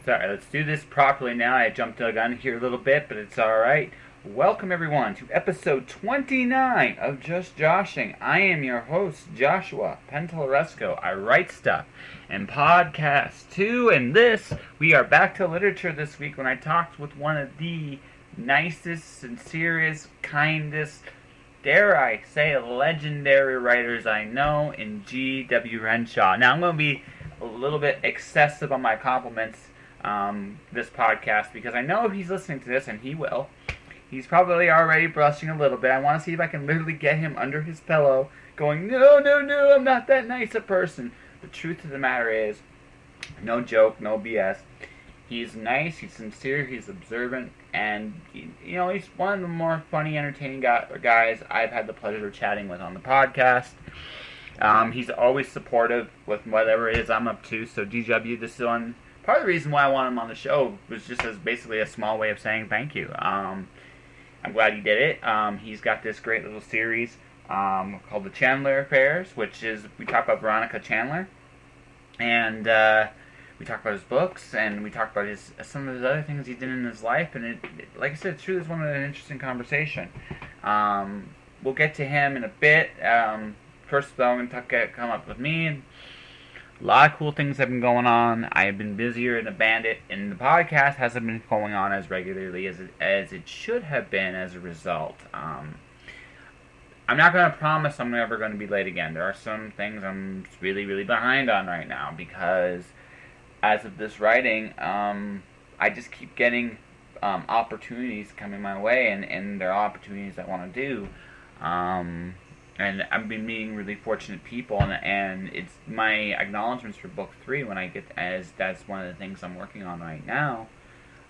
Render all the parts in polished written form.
Sorry, let's do this properly now. I jumped the gun here a little bit, but it's alright. Welcome, everyone, to episode 29 of Just Joshing. I am your host, Joshua Penteleresco. I write stuff and podcast too, and we are back to literature this week when I talked with one of the nicest, sincerest, kindest, dare I say, legendary writers I know in GW Renshaw. Now, I'm going to be a little bit excessive on my compliments this podcast, because I know if he's listening to this, and he will, he's probably already blushing a little bit. I want to see if I can literally get him under his pillow going, no, I'm not that nice a person. The truth of the matter is, no joke, no BS, he's nice, he's sincere, he's observant, and he's one of the more funny, entertaining guys I've had the pleasure of chatting with on the podcast. He's always supportive with whatever it is I'm up to. So DW, this is part of the reason why I want him on the show was just as basically a small way of saying thank you. I'm glad he did it. He's got this great little series called The Chandler Affairs, which is, we talk about Veronica Chandler, and we talk about his books, and we talk about some of his other things he did in his life, and it like I said, it's truly one of an interesting conversation. We'll get to him in a bit. First, though, I'm going to come up with me. And a lot of cool things have been going on. I have been busier than a bandit, and the podcast hasn't been going on as regularly as it should have been as a result. I'm not going to promise I'm never going to be late again. There are some things I'm really, really behind on right now, because as of this writing, I just keep getting opportunities coming my way, and there are opportunities I want to do. And I've been meeting really fortunate people, and it's my acknowledgments for book 3 when I get, as that's one of the things I'm working on right now.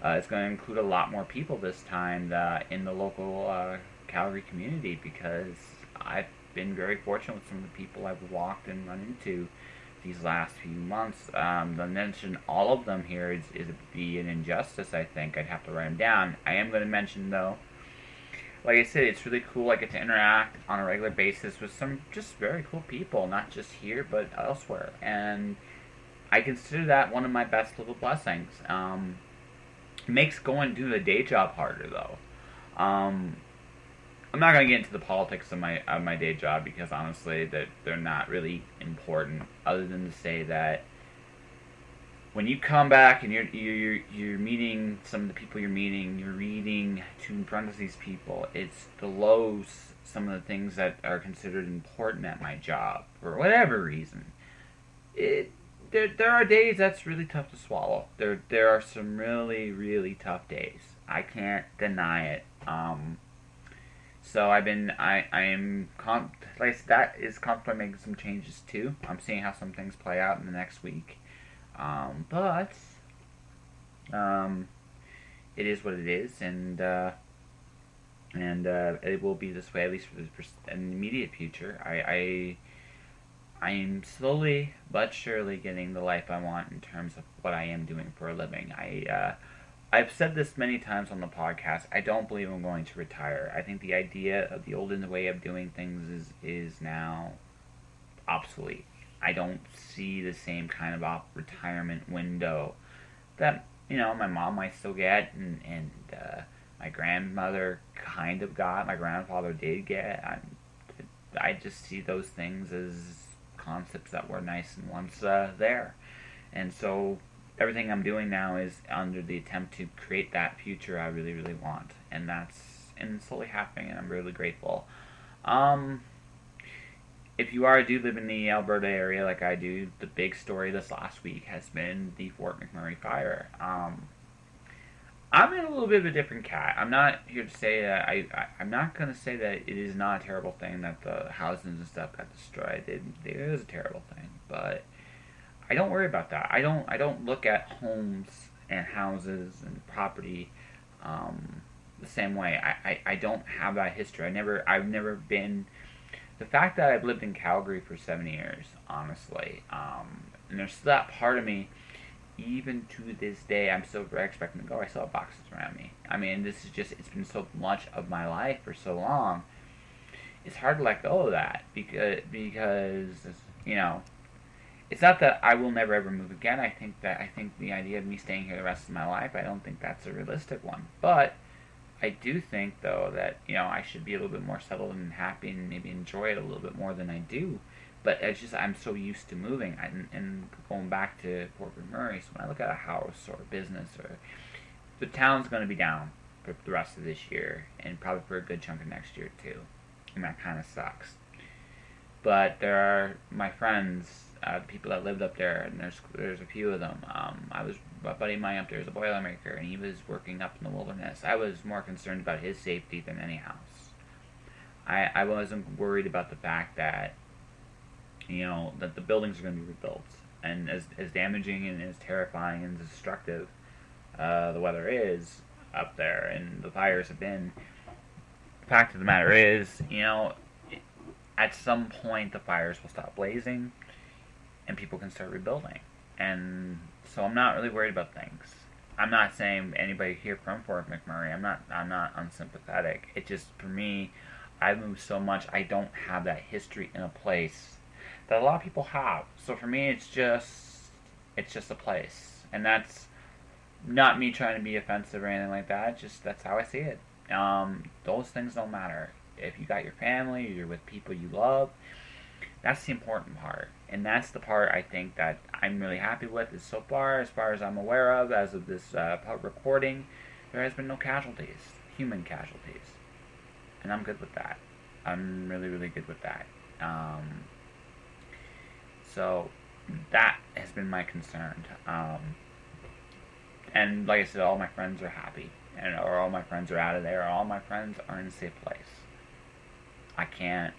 It's going to include a lot more people this time in the local Calgary community, because I've been very fortunate with some of the people I've walked and run into these last few months. To mention all of them here is be an injustice, I think. I'd have to write them down. I am going to mention, though, like I said, it's really cool. I get to interact on a regular basis with some just very cool people, not just here, but elsewhere. And I consider that one of my best little blessings. It makes going to do the day job harder, though. I'm not going to get into the politics of my day job, because honestly, that they're not really important, other than to say that when you come back and you're meeting some of the people you're meeting, you're reading to in front of these people, it's the lows, some of the things that are considered important at my job, for whatever reason. There are days that's really tough to swallow. There are some really, really tough days. I can't deny it. So I am that is contemplating making some changes too. I'm seeing how some things play out in the next week. But it is what it is, and it will be this way, at least for the immediate future. I am slowly but surely getting the life I want in terms of what I am doing for a living. I've said this many times on the podcast. I don't believe I'm going to retire. I think the idea of the olden way of doing things is now obsolete. I don't see the same kind of retirement window that my mom might still get, and my grandmother kind of got, my grandfather did get. I just see those things as concepts that were nice and once there, and so everything I'm doing now is under the attempt to create that future I really, really want, and it's slowly happening, and I'm really grateful. If you do live in the Alberta area like I do, the big story this last week has been the Fort McMurray fire. I'm in a little bit of a different cat. I'm not here to say that I'm not going to say that it is not a terrible thing that the houses and stuff got destroyed. It is a terrible thing, but I don't worry about that. I don't look at homes and houses and property the same way. I don't have that history. I've never been. The fact that I've lived in Calgary for 7 years, honestly, and there's that part of me, even to this day, I'm still very expecting to go. I still have boxes around me. I mean, this is just, it's been so much of my life for so long. It's hard to let go of that, because it's not that I will never ever move again. I think the idea of me staying here the rest of my life, I don't think that's a realistic one. But I do think though that I should be a little bit more settled and happy and maybe enjoy it a little bit more than I do. But it's just I'm so used to moving and going back to Port McMurray. So when I look at a house or a business, or the town's going to be down for the rest of this year and probably for a good chunk of next year too, and that kind of sucks. But there are my friends, the people that lived up there, and there's a few of them. A buddy of mine up there is a Boilermaker, and he was working up in the wilderness. I was more concerned about his safety than any house. I wasn't worried about the fact that that the buildings are going to be rebuilt, and as damaging and as terrifying and as destructive the weather is up there and the fires have been. The fact of the matter is, at some point the fires will stop blazing and people can start rebuilding. And so I'm not really worried about things. I'm not saying anybody here from Fort McMurray, I'm not unsympathetic. It just, for me, I've moved so much, I don't have that history in a place that a lot of people have. So for me, it's just a place. And that's not me trying to be offensive or anything like that. Just that's how I see it. Those things don't matter. If you got your family, you're with people you love, that's the important part. And that's the part I think that I'm really happy with is so far as I'm aware of, as of this recording, there has been no casualties, human casualties. And I'm good with that. I'm really, really good with that. So that has been my concern. And like I said, all my friends are happy, or all my friends are out of there, or all my friends are in a safe place. I can't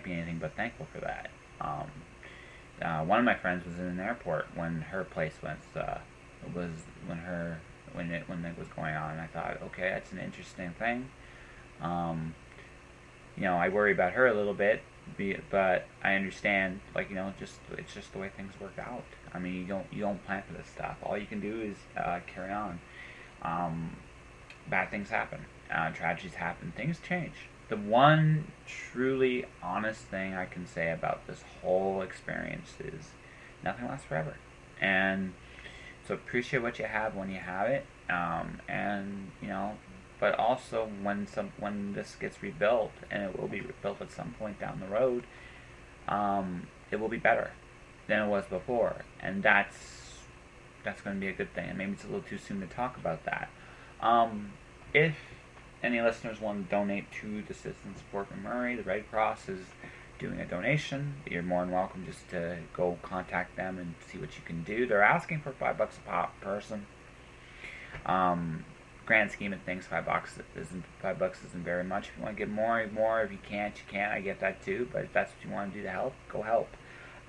be anything but thankful for that. One of my friends was in an airport when her place when it was going on, and I thought, okay, that's an interesting thing. I worry about her a little bit, but I understand, it's just the way things work out. I mean, you don't plan for this stuff. All you can do is carry on. Bad things happen. Tragedies happen. Things change. The one truly honest thing I can say about this whole experience is nothing lasts forever. And so appreciate what you have when you have it. But also when this gets rebuilt, and it will be rebuilt at some point down the road, it will be better than it was before. And that's going to be a good thing. And maybe it's a little too soon to talk about that. If any listeners want to donate to the Citizens of Fort McMurray, the Red Cross is doing a donation. You're more than welcome just to go contact them and see what you can do. They're asking for $5 a pop person. Grand scheme of things, $5 isn't very much. If you want to give more. If you can't, you can't. I get that too. But if that's what you want to do to help, go help.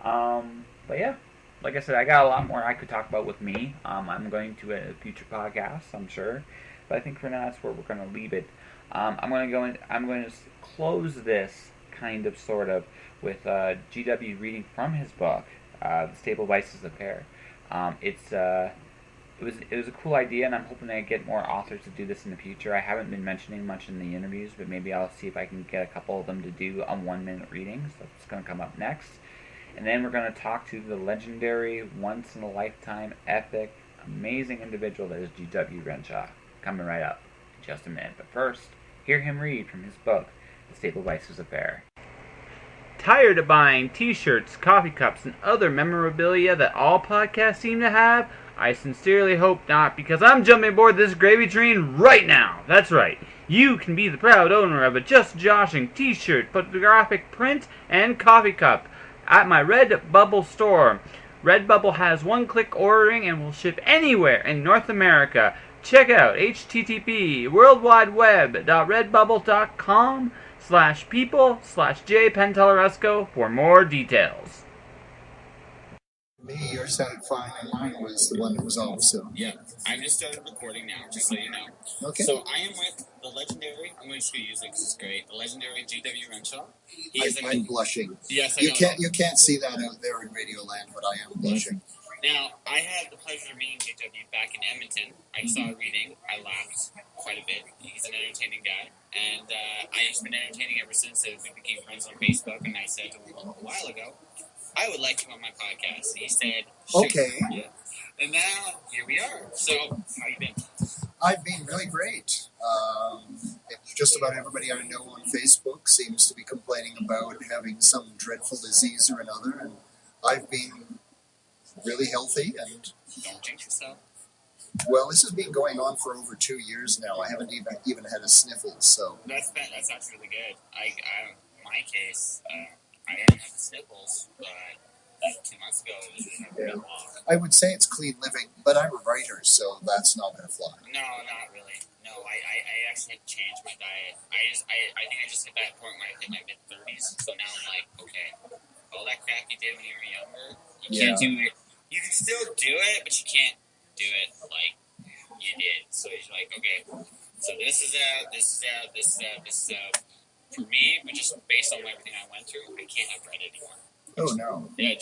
But yeah, like I said, I got a lot more I could talk about with me. I'm going to a future podcast, I'm sure. But I think for now that's where we're going to leave it. I'm going to close this kind of sort of with GW reading from his book, The Stable Vices Affair. It was a cool idea, and I'm hoping I get more authors to do this in the future. I haven't been mentioning much in the interviews, but maybe I'll see if I can get a couple of them to do a 1-minute reading. So it's going to come up next. And then we're going to talk to the legendary, once-in-a-lifetime, epic, amazing individual that is GW Renshaw. Coming right up in just a minute. But first, hear him read from his book, The Stable Vices Affair. Tired of buying t-shirts, coffee cups, and other memorabilia that all podcasts seem to have? I sincerely hope not, because I'm jumping aboard this gravy train right now. That's right. You can be the proud owner of a Just Joshing t-shirt, photographic print, and coffee cup at my Redbubble store. Redbubble has one-click ordering and will ship anywhere in North America. Check out http://worldwideweb.redbubble.com/people/jpentelleresco for more details. Yours sounded fine, and mine was the one that was off. So yeah, I've just started recording now, just so you know. Okay. So I am with the legendary. I'm going to use it because it's great. The legendary GW Renshaw. I'm blushing. Yes, I you know. You can't see that out there in Radio Land, but I am blushing. Now, I had the pleasure of meeting JW back in Edmonton. I saw a reading. I laughed quite a bit. He's an entertaining guy. And I've been entertaining ever since. We became friends on Facebook, and I said, well, why I would like him on my podcast. And he said, sure. Okay. Yeah. And now, here we are. So, how you been? I've been really great. Just about everybody I know on Facebook seems to be complaining about having some dreadful disease or another, and I've been really healthy. And Don't jinx yourself. well, this has been going on for over 2 years now. I haven't even had a sniffle. So That's actually really good. In my case, I didn't have the sniffles, but 2 months ago it was really Yeah. long. I would say it's clean living, but I'm a writer, so that's not going to fly. No, not really. No, I actually had to change my diet. I think I just hit that point where I hit my mid-30s. So now I'm like, okay, all that crap you did when you were younger, you can't do it. You can still do it, but you can't do it like you did. So he's like, okay, so this is out. For me, but just based on everything I went through, I can't have bread anymore. Oh no. Yeah,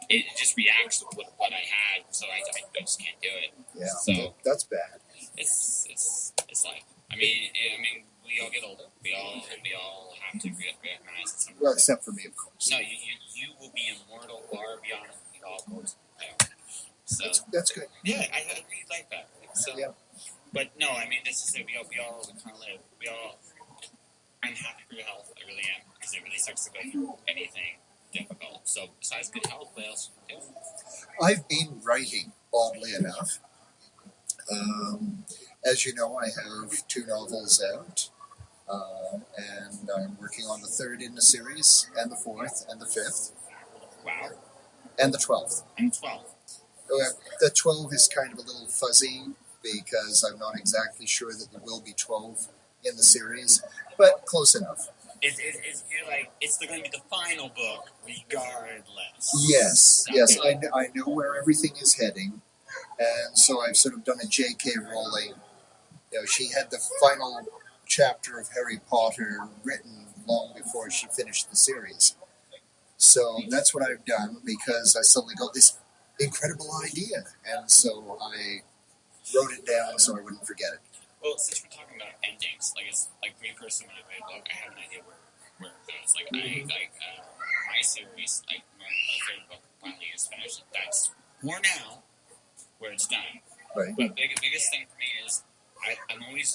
it just reacts with what I had, so I just can't do it. Yeah. So that's bad. it's like I mean we all get older. We all have to recognize it sometimes. Well, except for me, of course. No, you will be immortal far beyond we all go to. So That's good. yeah, I really like that. So Yeah. but no, I mean this is it. We all kind of live. I'm happy for your health. I really am, because it really sucks to go through anything difficult. So besides good health, what else are you doing? I've been writing, oddly enough. As you know, I have 2 novels out, and I'm working on the 3rd in the series, and the 4th, and the 5th, Wow. and the 12th. I'm 12. The 12 is kind of a little fuzzy because I'm not exactly sure that there will be 12 in the series, but close enough. You're like, it's going to be the final book, regardless. Yes, Okay. yes, I know where everything is heading, and so I've sort of done a J.K. Rowling. You know, she had the final chapter of Harry Potter written long before she finished the series. So that's what I've done, because I suddenly got this incredible idea, and so I wrote it down so I wouldn't forget it. Well, since we're talking about endings, like it's like me personally, when I read a book, I have an idea where it goes. Like my series, like my third book finally is finished. That's more now where it's done. Right. But biggest thing for me is I'm always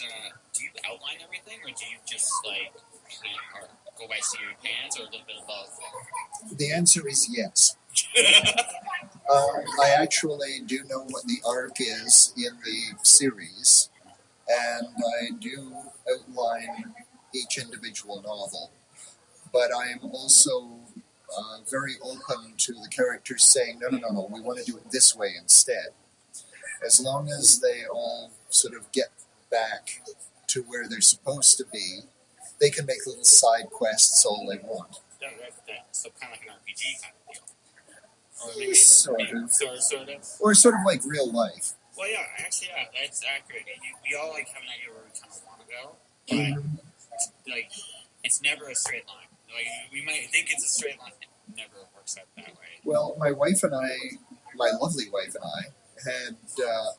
do you outline everything, or do you just like or go by seat of your pants, or a little bit of both? The answer is yes. I actually do know what the arc is in the series, and I do outline each individual novel, but I am also very open to the characters saying, no, we want to do it this way instead. As long as they all sort of get back to where they're supposed to be, they can make little side quests all they want. So kind of like an RPG kind of deal. Or maybe, Sort of. Or sort of like real life. Well, yeah, actually, yeah, that's accurate. We all like have an idea where we kind of want to go, but like it's never a straight line. Like we might think it's a straight line, it never works out that way. Well, my lovely wife and I, had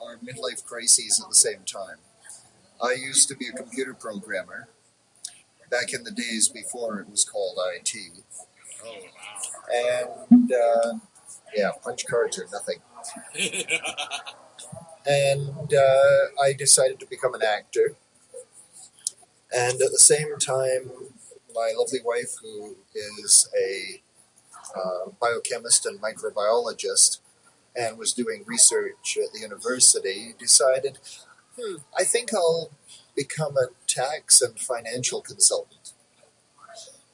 our midlife crises at the same time. I used to be a computer programmer back in the days before it was called IT. Oh wow! And punch cards or nothing. And I decided to become an actor. And at the same time, my lovely wife, who is a biochemist and microbiologist and was doing research at the university, decided, I think I'll become a tax and financial consultant.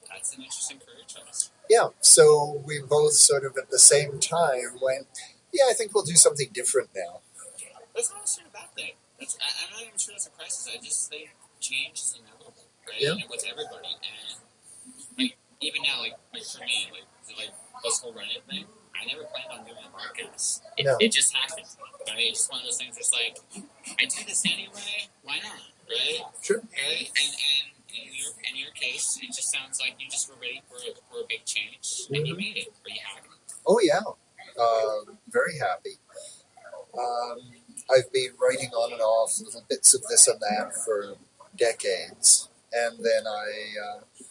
That's an interesting career choice. Yeah, so we both sort of at the same time went, I think we'll do something different now. That's not necessarily a bad thing. I'm not even sure that's a crisis. I just think change is inevitable, right? Yeah. And with everybody. And like even now, like for me, like this whole Reddit thing, I never planned on doing a podcast. It just happened. Right? It's just one of those things. It's like I do this anyway. Why not? Right? Sure. Right? And in your case, it just sounds like you just were ready for a big change, and you made it. Are you happy? Oh yeah, very happy. I've been writing on and off little bits of this and that for decades, and then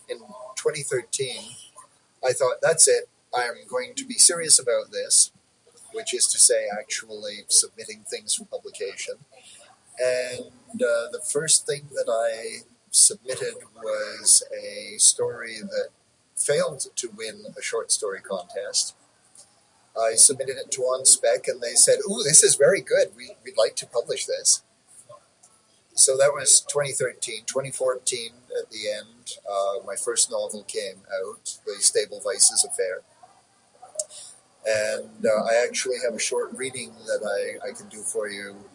in 2013, I thought, that's it. I'm going to be serious about this, which is to say, actually submitting things for publication. And the first thing that I submitted was a story that failed to win a short story contest. I submitted it to OnSpec, and they said, "Ooh, this is very good. We'd like to publish this." So that was 2013. 2014, at the end, my first novel came out, The Stable Vices Affair. And I actually have a short reading that I can do for you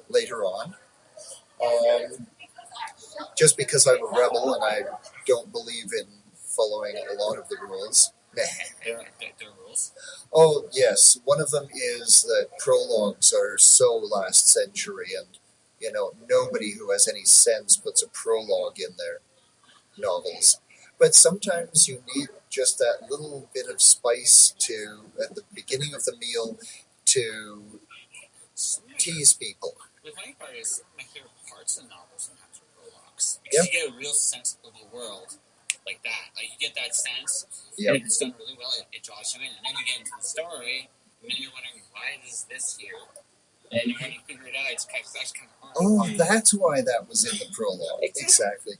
later on. Just because I'm a rebel and I don't believe in following a lot of the rules. There are rules. Oh, yes. One of them is that prologues are so last century, and, nobody who has any sense puts a prologue in their novels. But sometimes you need just that little bit of spice at the beginning of the meal, to tease people. The funny part is, some of my favorite parts of novels sometimes are prologues. Because you get a real sense of the world like that. Like, you get that sense, and if it's done really well, it draws you in. And then you get into the story, and then you're wondering, why is this here? And when you figure it out, it's kind of hard. Oh, that's why that was in the prologue. Exactly.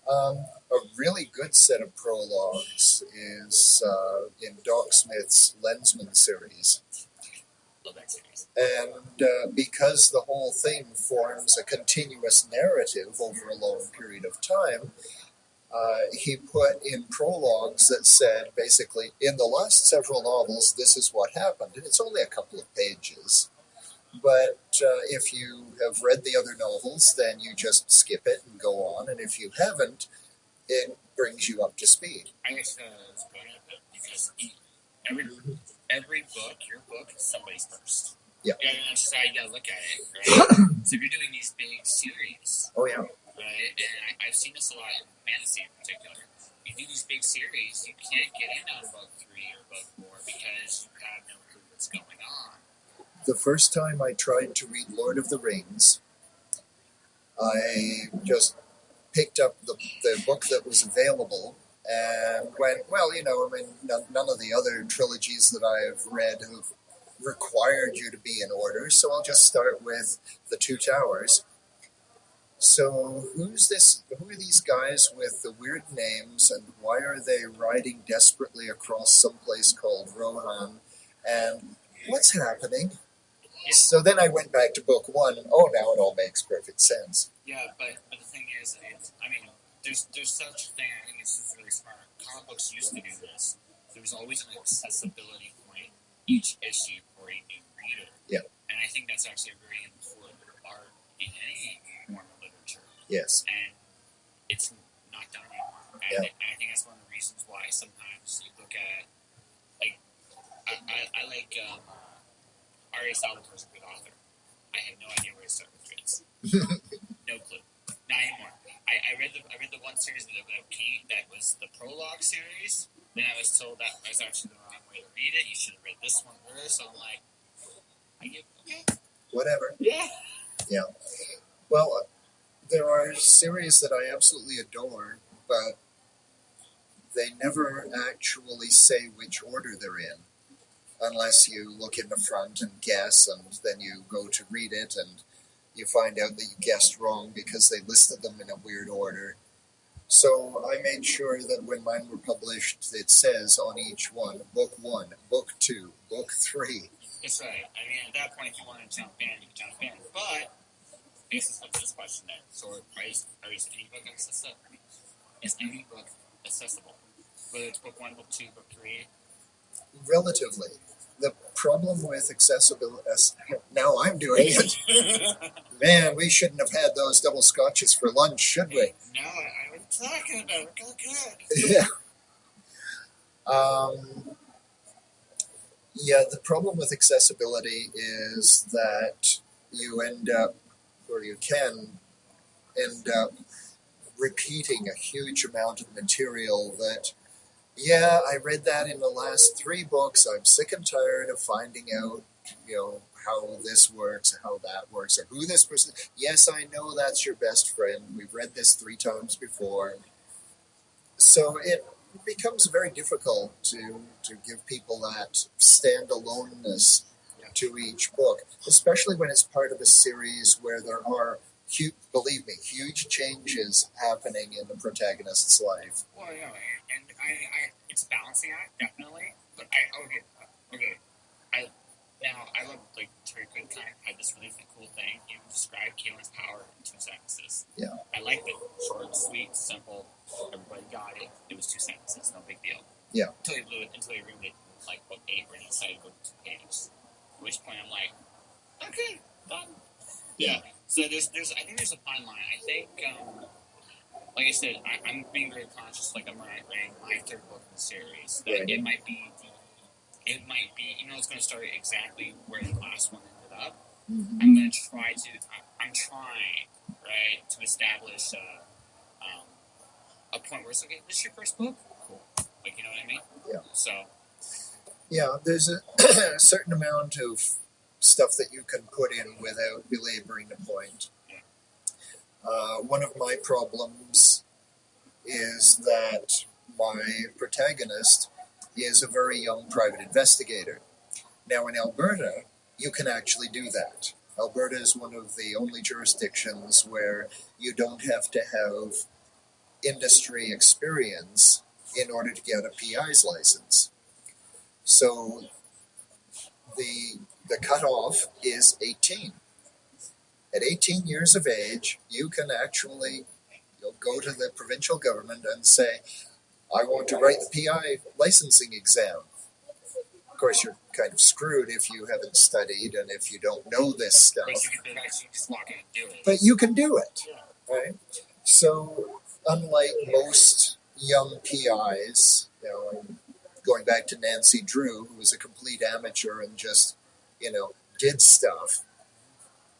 A really good set of prologues is in Doc Smith's Lensman series. Love that series. And because the whole thing forms a continuous narrative over a long period of time, he put in prologues that said, basically, in the last several novels, this is what happened. And it's only a couple of pages. But if you have read the other novels, then you just skip it and go on. And if you haven't, it brings you up to speed. I guess it's brilliant because every book, your book, is somebody's first. Yeah. Yeah, that's just how you gotta look at it, right? So if you're doing these big series, oh yeah, right, and I've seen this a lot in fantasy in particular. You do these big series, you can't get in on book 3 or book 4 because you have no clue what's going on. The first time I tried to read Lord of the Rings, I just picked up the book that was available and went, well, none of the other trilogies that I've read have required you to be in order, so I'll just start with The Two Towers. So who are these guys with the weird names, and why are they riding desperately across someplace called Rohan, and what's happening? So then I went back to book 1. Oh, now it all makes perfect sense. Yeah, but the thing is, there's such a thing. I think it's just really smart. Comic books used to do this. There was always an accessibility point each issue for a new reader. Yeah. And I think that's actually a very important part in any form of literature. Yes. And it's not done anymore. And I think that's one of the reasons why sometimes you look at, like, I like R.A. Salvatore's a good author. I have no idea where to start with Fritz. No clue. Not anymore. I read the one series that was the prologue series. Then I was told that was actually the wrong way to read it. You should have read this one first. So I'm like, okay. Whatever. Yeah. Yeah. Well, there are series that I absolutely adore, but they never actually say which order they're in, unless you look in the front and guess, and then you go to read it, and you find out that you guessed wrong because they listed them in a weird order. So I made sure that when mine were published, it says on each one, book 1, book 2, book 3. That's right. I mean, at that point, if you want to jump in, you can jump in. But, this is this question then. So, is any book accessible? Is any book accessible? Whether it's book 1, book 2, book 3? Relatively. The problem with accessibility, now I'm doing it. Man, we shouldn't have had those double scotches for lunch, should we? No, I was talking about it. Go good. Yeah. The problem with accessibility is that you end up, or you can end up, repeating a huge amount of material that, yeah, I read that in the last 3 books. I'm sick and tired of finding out, how this works, how that works, or who this person is. Yes, I know that's your best friend. We've read this 3 times before. So it it becomes very difficult to give people that standaloneness to each book, especially when it's part of a series where there are, believe me, huge changes happening in the protagonist's life. Well, yeah, and it's a balancing act, definitely. But I love, like, Terry Goodkind had this really cool thing. He described Caitlin's power in 2 sentences. Yeah. I liked it. Short, sweet, simple. Everybody got it. It was 2 sentences, no big deal. Yeah. Until he read it, like, book 8, where he decided to go to 2 pages. At which point I'm like, okay, done. Yeah. So I think there's a fine line. I think, like I said, I'm being very conscious, like I'm writing my 3rd book in the series, that Right. it might be, it's going to start exactly where the last one ended up. Mm-hmm. I'm trying, right, to establish a point where it's okay, this is your first book? Cool. Like, you know what I mean? Yeah. So. Yeah, there's a certain amount of stuff that you can put in without belaboring the point. One of my problems is that my protagonist is a very young private investigator. Now, in Alberta, you can actually do that. Alberta is one of the only jurisdictions where you don't have to have industry experience in order to get a PI's license. So the cutoff is 18. At 18 years of age, you can actually go to the provincial government and say, I want to write the PI licensing exam. Of course, you're kind of screwed if you haven't studied and if you don't know this stuff. But you can actually just walk in and do it. But you can do it, right? So, unlike most young PIs, going back to Nancy Drew, who was a complete amateur and just, did stuff,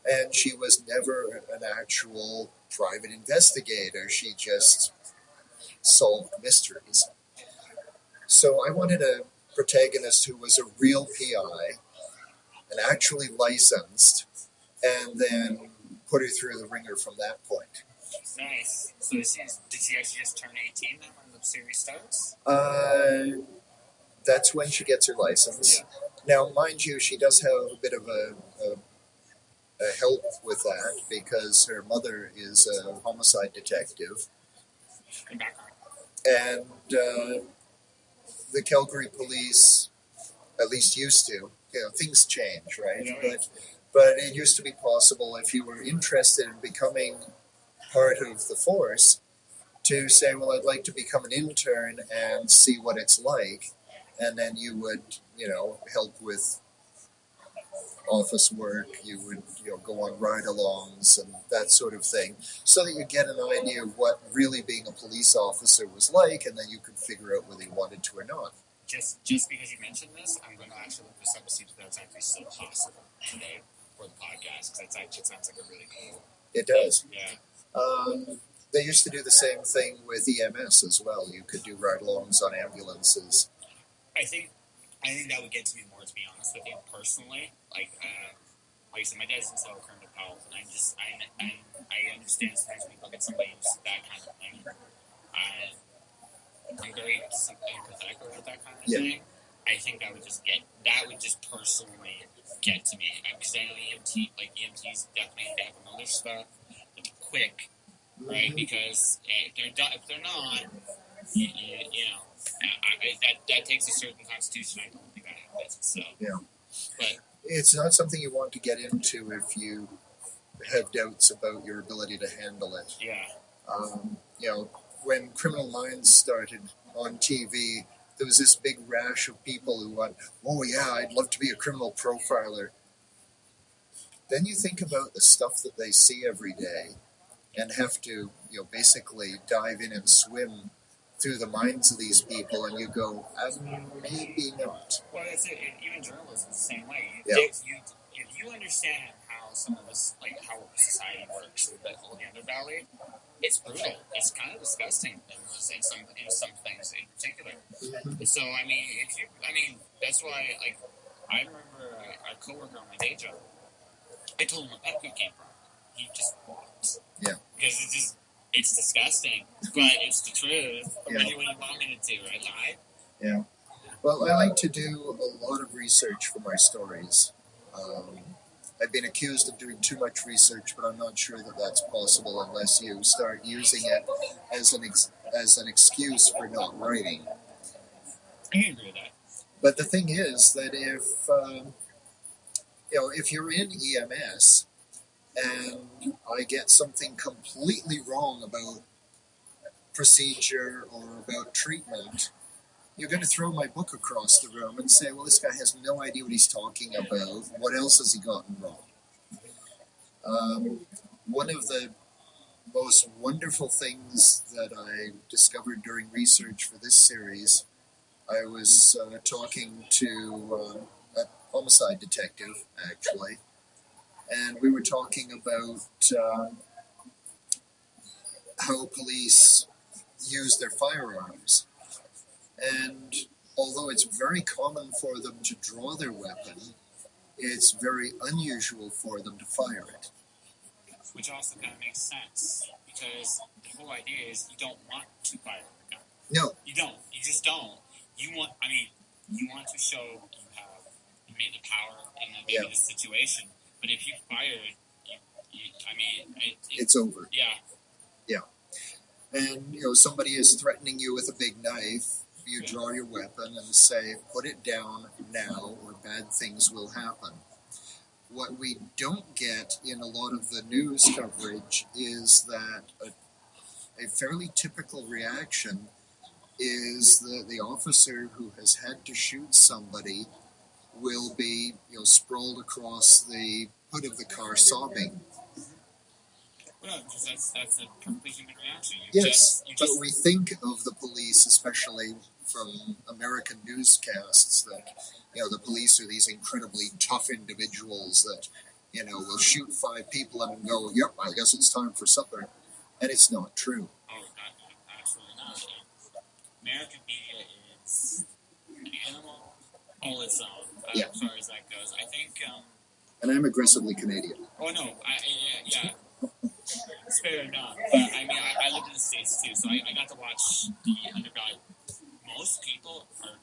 and she was never an actual private investigator. She just solved mysteries. So I wanted a protagonist who was a real PI and actually licensed, and then put her through the ringer from that point. Nice. So did she actually just turn 18 then when the series starts? That's when she gets her license. Yeah. Now, mind you, she does have a bit of a help with that because her mother is a homicide detective. And the Calgary police, at least used to, things change, right? Yeah. But it used to be possible if you were interested in becoming part of the force to say, well, I'd like to become an intern and see what it's like. And then you would, help with office work. You would, go on ride-alongs and that sort of thing, so that you get an idea of what really being a police officer was like, and then you could figure out whether you wanted to or not. Just because you mentioned this, I'm going to actually look this up to see if that's actually still possible today for the podcast, because it sounds like a really cool. It does. Yeah. They used to do the same thing with EMS as well. You could do ride-alongs on ambulances. I think that would get to me more, to be honest with you, personally. Like I said, my dad's in cell current health, and I understand sometimes when you look at somebody who's that kind of thing. I'm very empathetic about that kind of thing. I think that would just personally get to me, because I know EMTs definitely have another stuff. They're quick, right? Because if they're not, that takes a certain constitution. I don't think that happens. So but it's not something you want to get into if you have doubts about your ability to handle it. Yeah. When Criminal Minds started on TV, there was this big rash of people who went, oh yeah, I'd love to be a criminal profiler. Then you think about the stuff that they see every day and have to, basically dive in and swim through the minds of these people, and you go, maybe not. Well, that's it. Even journalism is the same way. If you understand how some of this, like how society works with the whole underbelly, it's brutal. It's kind of disgusting in some things in particular. Mm-hmm. So that's why, like, I remember a coworker on my day job. I told him where pet food came from. He just walked. Yeah. Because it's just, It's disgusting, but it's the truth. Yeah. What do you want me to do, right? Lie? Yeah. Well, I like to do a lot of research for my stories. I've been accused of doing too much research, but I'm not sure that that's possible unless you start using it as an excuse for not writing. I can agree with that. But the thing is that if you're in EMS and I get something completely wrong about procedure or about treatment, you're going to throw my book across the room and say, well, this guy has no idea what he's talking about. What else has he gotten wrong? One of the most wonderful things that I discovered during research for this series, I was talking to a homicide detective, actually, and we were talking about how police use their firearms. And although it's very common for them to draw their weapon, it's very unusual for them to fire it. Which also kind of makes sense, because the whole idea is you don't want to fire a gun. No. You don't. You just don't. You want to show you made the power in the situation. But if you fire it, it's over. Yeah. Yeah. And, somebody is threatening you with a big knife. You draw your weapon and say, put it down now or bad things will happen. What we don't get in a lot of the news coverage is that a fairly typical reaction is that the officer who has had to shoot somebody will be, sprawled across the hood of the car sobbing. Well, because that's a perfectly human reaction. But we think of the police, especially from American newscasts, that the police are these incredibly tough individuals that will shoot 5 people and go, "Yep, I guess it's time for supper," and it's not true. Oh, absolutely not. American media is an animal all its own, as far as that goes. I think. And I'm aggressively Canadian. Oh no, yeah. It's fair enough. But I lived in the States too, so I got to watch the underground. Most people are,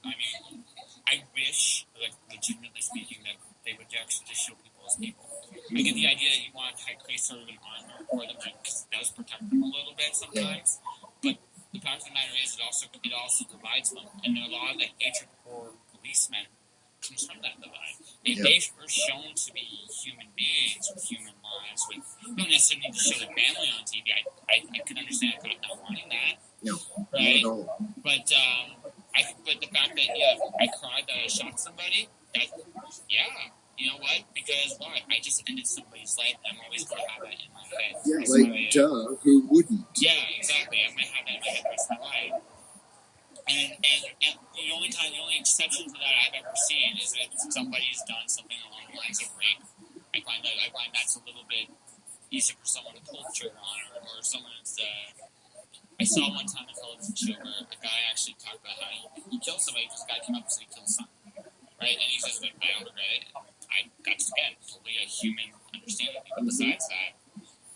I wish, legitimately speaking, that they would actually just show people as people. I get the idea that you want to create sort of an armor for them, because it does protect them a little bit sometimes. But the fact of the matter is, it also divides them. And a lot of the hatred for policemen comes from that divide. They were shown to be human beings with human lives, with don't necessarily need to show their family on TV. I can understand not wanting that. No, right? Not at all. But the fact that I cried that I shot somebody, you know what? Because why? I just ended somebody's life. I'm always going to have that in my head. Yeah, who wouldn't? Yeah, exactly. I'm going to have that in my head the rest of my life. And the only exception to that I've ever seen is if somebody's done something along the lines of rape. I find that's a little bit easier for someone to pull the trigger on, or someone's. I saw one time a television show where a guy actually talked about how he killed somebody because a guy came up and said he killed his son, right? And he says, I don't regret it. That's again totally a human understanding. But besides that,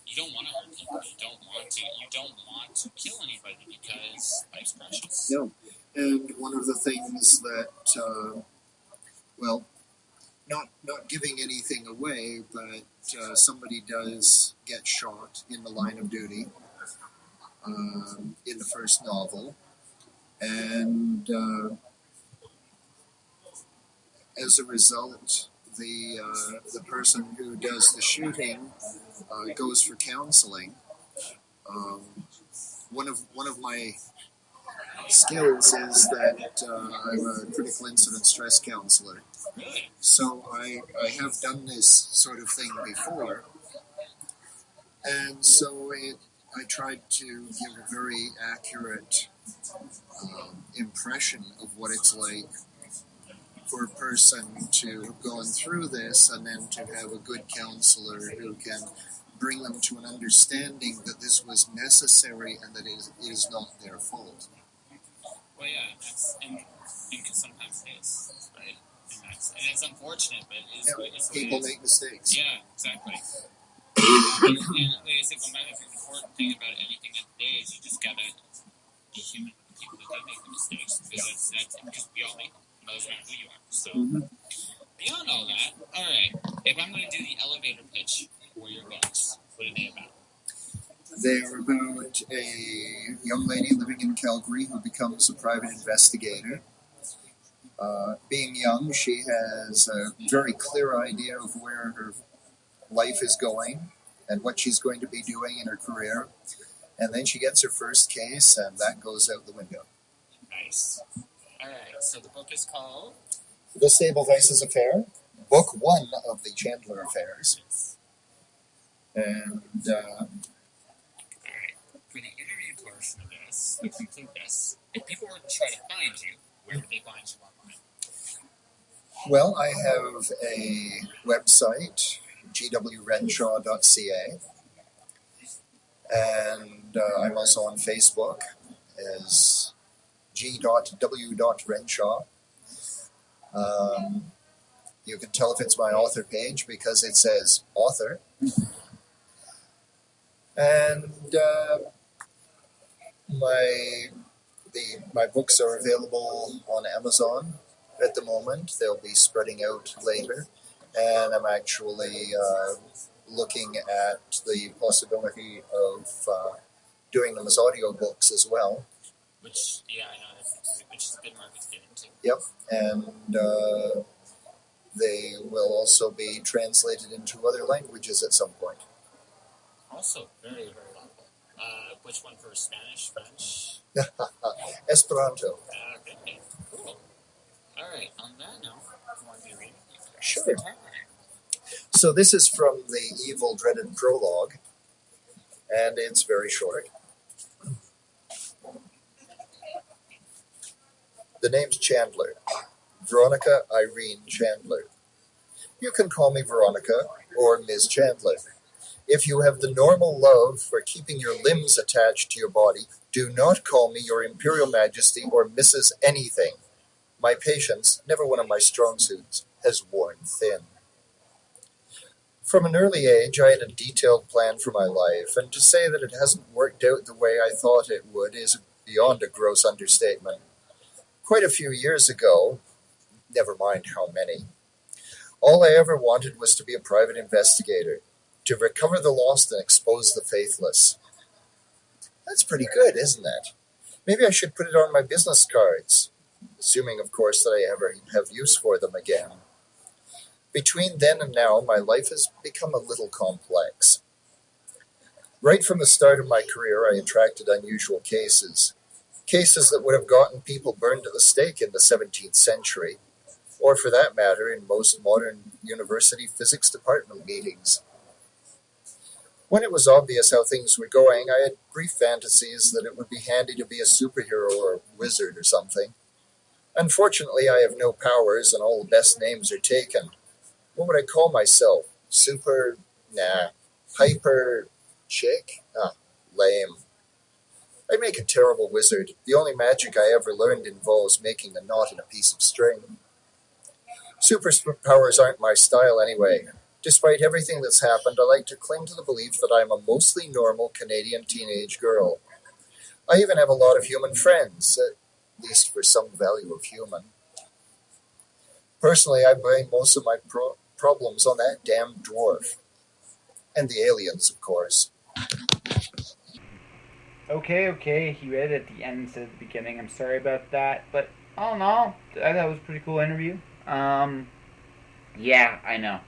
you don't want to hurt people. You don't want to kill anybody because life's precious. No. And one of the things that, not giving anything away, but somebody does get shot in the line of duty in the first novel. And as a result, the person who does the shooting goes for counseling. One of my skills is that I'm a critical incident stress counselor. So I have done this sort of thing before. And so I tried to give a very accurate impression of what it's like for a person to have gone through this, and then to have a good counselor who can bring them to an understanding that this was necessary and that it is not their fault. Well, yeah, and sometimes it is, right? And it's unfortunate, but it's people make mistakes. Yeah, exactly. And like I said, going back, I think the important thing about anything that They are about a young lady living in Calgary who becomes a private investigator. Being young, she has a very clear idea of where her life is going and what she's going to be doing in her career. And then she gets her first case, and that goes out the window. Nice. All right, so the book is called The Sable Vices Affair, Book 1 of the Chandler Affairs. And all right, for the interview portion of this, if you think this, if people were to try to find you, where would they find you online? well, I have a website, gwrenshaw.ca, and I'm also on Facebook as g.w.renshaw. You can tell if it's my author page because it says author. And my books are available on Amazon at the moment. They'll be spreading out later. And I'm actually looking at the possibility of doing them as audiobooks as well. Which, yeah, I know, which is a good market to get into. Yep, and they will also be translated into other languages at some point. Also, very, very helpful. Which one for Spanish, French? Esperanto. Okay, cool. All right, on that note, you want to be reading? Sure. So this is from the Evil Dreaded Prologue, and it's very short. The name's Chandler. Veronica Irene Chandler. You can call me Veronica or Ms. Chandler. If you have the normal love for keeping your limbs attached to your body, do not call me your Imperial Majesty or Mrs. Anything. My patience, never one of my strong suits, has worn thin. From an early age, I had a detailed plan for my life, and to say that it hasn't worked out the way I thought it would is beyond a gross understatement. Quite a few years ago, never mind how many, all I ever wanted was to be a private investigator, to recover the lost and expose the faithless. That's pretty good, isn't it? Maybe I should put it on my business cards, assuming, of course, that I ever have use for them again. Between then and now, my life has become a little complex. Right from the start of my career, I attracted unusual cases. Cases that would have gotten people burned at the stake in the 17th century, or for that matter, in most modern university physics department meetings. When it was obvious how things were going, I had brief fantasies that it would be handy to be a superhero or a wizard or something. Unfortunately, I have no powers and all the best names are taken. What would I call myself? Super? Nah. Hyper? Chick? Lame. I make a terrible wizard. The only magic I ever learned involves making a knot in a piece of string. Superpowers aren't my style anyway. Despite everything that's happened, I like to cling to the belief that I'm a mostly normal Canadian teenage girl. I even have a lot of human friends, at least for some value of human. Personally, I blame most of my problems on that damn dwarf. And the aliens, of course. Okay, he read it at the end instead of the beginning. I'm sorry about that, but all in all, I thought it was a pretty cool interview. Yeah, I know.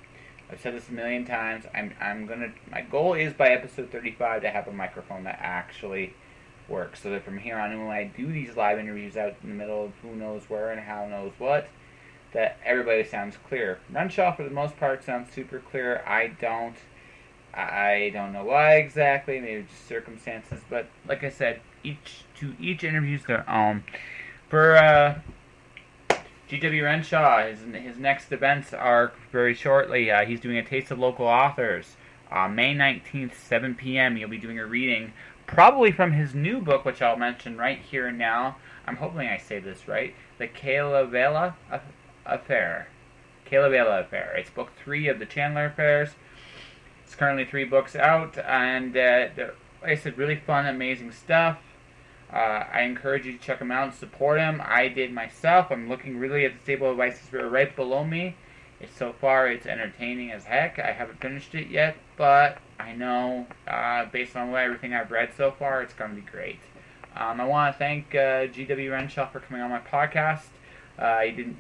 I've said this a million times. My goal is by episode 35 to have a microphone that actually works, so that from here on, when I do these live interviews out in the middle of who knows where and how knows what, that everybody sounds clear. Renshaw, for the most part, sounds super clear. I don't know why exactly, maybe just circumstances, but like I said, each interview's their own. For GW Renshaw, his next events are very shortly. He's doing a Taste of Local Authors. May 19th, 7 p.m. He'll be doing a reading, probably from his new book, which I'll mention right here and now. I'm hoping I say this right. The Calavela Affair. Calavela Affair. It's book 3 of the Chandler Affairs. It's currently 3 books out, and like I said, really fun, amazing stuff. I encourage you to check him out and support him. I did myself. I'm looking really at the Stable of Vices right below me. So far, it's entertaining as heck. I haven't finished it yet, but I know, based on everything I've read so far, it's going to be great. I want to thank GW Renshaw for coming on my podcast. He did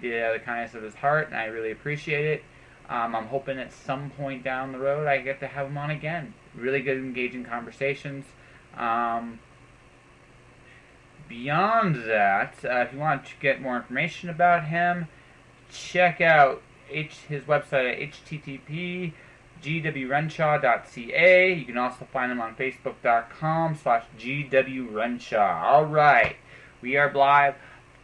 it out of the kindness of his heart, and I really appreciate it. I'm hoping at some point down the road I get to have him on again. Really good, engaging conversations. Beyond that, if you want to get more information about him, check out his website at http://gwrenshaw.ca. You can also find him on facebook.com/gwrenshaw. Alright, we are live.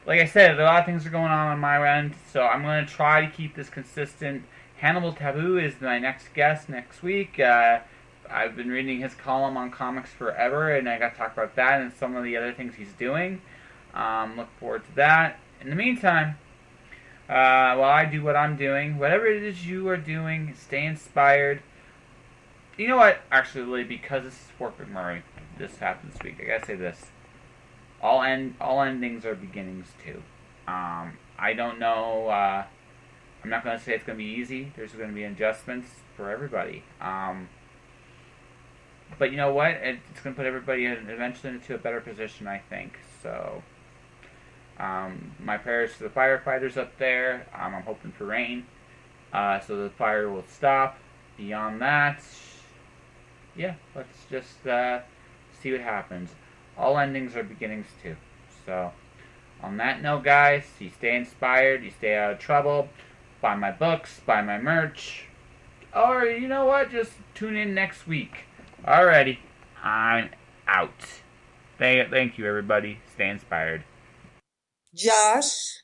Like I said, a lot of things are going on my end, so I'm going to try to keep this consistent. Hannibal Taboo is my next guest next week. I've been reading his column on comics forever, and I got to talk about that and some of the other things he's doing. Look forward to that. In the meantime, while I do what I'm doing, whatever it is you are doing, stay inspired. You know what? Actually, because this is Fort McMurray, this happened this week. I gotta say this: all endings are beginnings too. I don't know. I'm not gonna say it's gonna be easy. There's gonna be adjustments for everybody. But you know what? It's gonna put everybody eventually into a better position, I think. So. My prayers to the firefighters up there. I'm hoping for rain, so the fire will stop. Beyond that, yeah, let's just see what happens. All endings are beginnings too. So, on that note, guys, you stay inspired, you stay out of trouble. Buy my books, buy my merch, or you know what? Just tune in next week. Alrighty, I'm out. Thank you, everybody. Stay inspired. Josh.